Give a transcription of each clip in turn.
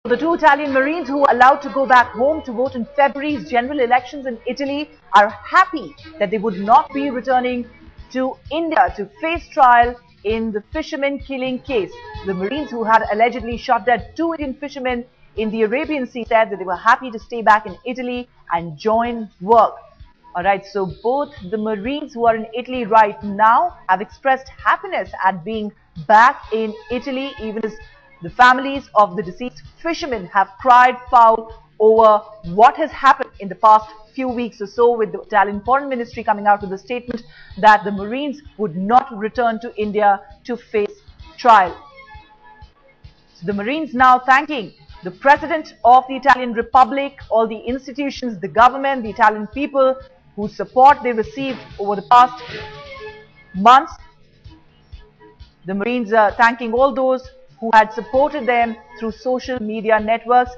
The two Italian Marines who were allowed to go back home to vote in February's general elections in Italy are happy that they would not be returning to India to face trial in the fisherman killing case. The Marines who had allegedly shot dead two Indian fishermen in the Arabian Sea said that they were happy to stay back in Italy and join work. Alright, so both the Marines who are in Italy right now have expressed happiness at being back in Italy, even as the families of the deceased fishermen have cried foul over what has happened in the past few weeks or so, with the Italian Foreign Ministry coming out with a statement that the Marines would not return to India to face trial. So the Marines now thanking the President of the Italian Republic, all the institutions, the government, the Italian people whose support they received over the past months. The Marines are thanking all those who had supported them through social media networks.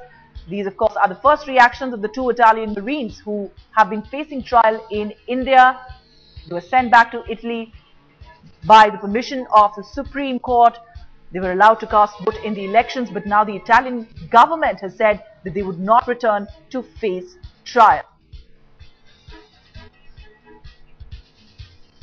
These, of course, are the first reactions of the two Italian Marines who have been facing trial in India. They were sent back to Italy by the permission of the Supreme Court. They were allowed to cast vote in the elections, but now the Italian government has said that they would not return to face trial.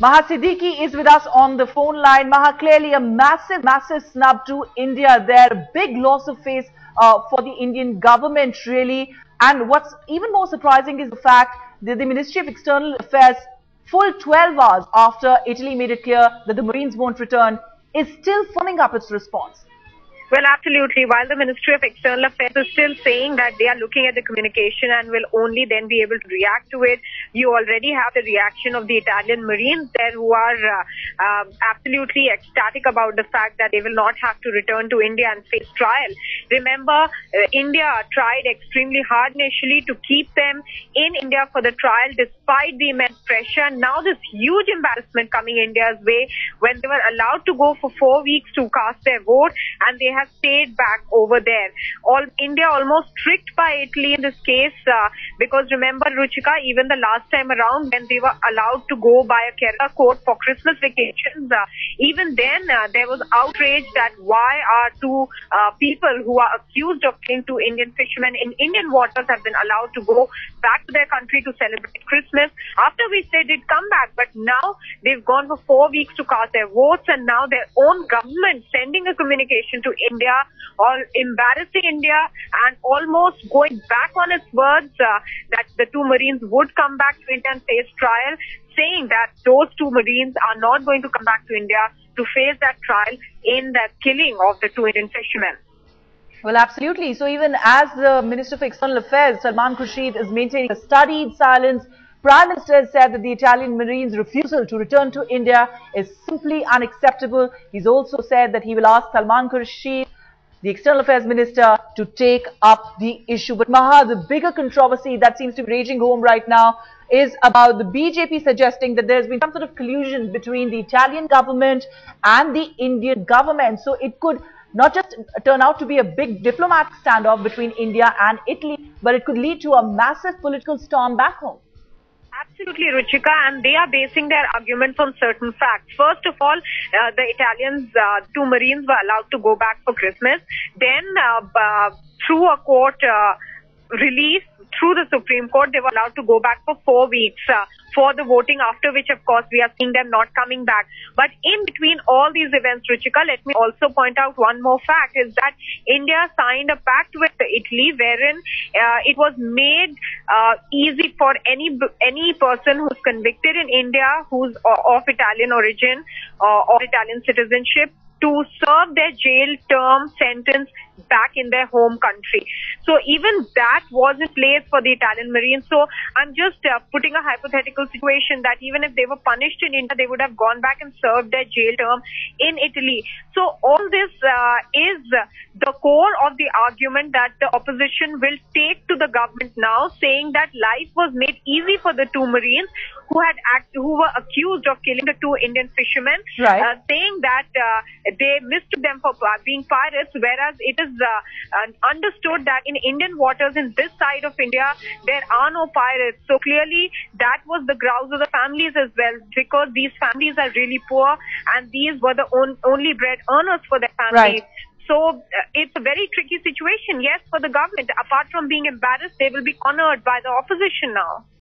Maha Siddiqui is with us on the phone line. Maha, clearly a massive snub to India there. Big loss of face for the Indian government, really. And what's even more surprising is the fact that the Ministry of External Affairs, full 12 hours after Italy made it clear that the Marines won't return, is still firming up its response. Well, absolutely. While the Ministry of External Affairs is still saying that they are looking at the communication and will only then be able to react to it, you already have the reaction of the Italian Marines there who are absolutely ecstatic about the fact that they will not have to return to India and face trial. Remember, India tried extremely hard initially to keep them in India for the trial despite the immense pressure. Now this huge embarrassment coming India's way when they were allowed to go for 4 weeks to cast their vote and they have stayed back over there. India almost tricked by Italy in this case because remember, Ruchika, even the last time around when they were allowed to go by a Kerala court for Christmas vacations, even then there was outrage that why are two people who are accused of killing two Indian fishermen in Indian waters have been allowed to go back to their country to celebrate Christmas after we said they'd come back, but now they've gone for 4 weeks to cast their votes and now their own government sending a communication to India or embarrassing India and almost going back on its words that the two Marines would come back to India and face trial, saying that those two Marines are not going to come back to India to face that trial in that killing of the two Indian fishermen. Well, absolutely. So even as the Minister for External Affairs, Salman Khurshid, is maintaining a studied silence, Prime Minister has said that the Italian Marines' refusal to return to India is simply unacceptable. He's also said that he will ask Salman Khurshid, the External Affairs Minister, to take up the issue. But Maha, the bigger controversy that seems to be raging home right now is about the BJP suggesting that there's been some sort of collusion between the Italian government and the Indian government. So it could not just turn out to be a big diplomatic standoff between India and Italy, but it could lead to a massive political storm back home. Absolutely, Ruchika, and they are basing their arguments on certain facts. First of all, the Italians, two Marines were allowed to go back for Christmas. Then, through a court release, through the Supreme Court, they were allowed to go back for 4 weeks for the voting, after which, of course, we are seeing them not coming back. But in between all these events, Ruchika, let me also point out one more fact, is that India signed a pact with Italy wherein it was made easy for any person who's convicted in India who's of Italian origin or Italian citizenship to serve their jail term sentence back in their home country. So even that was in place for the Italian Marines. So I'm just putting a hypothetical situation that even if they were punished in India, they would have gone back and served their jail term in Italy. So all this is the core of the argument that the opposition will take to the government now, saying that life was made easy for the two Marines who were accused of killing the two Indian fishermen, right. Saying that they mistook them for being pirates, whereas it is understood that in Indian waters, in this side of India, there are no pirates. So clearly that was the grouse of the families as well, because these families are really poor and these were the only bread earners for their families. Right. So it's a very tricky situation, yes, for the government. Apart from being embarrassed, they will be cornered by the opposition now.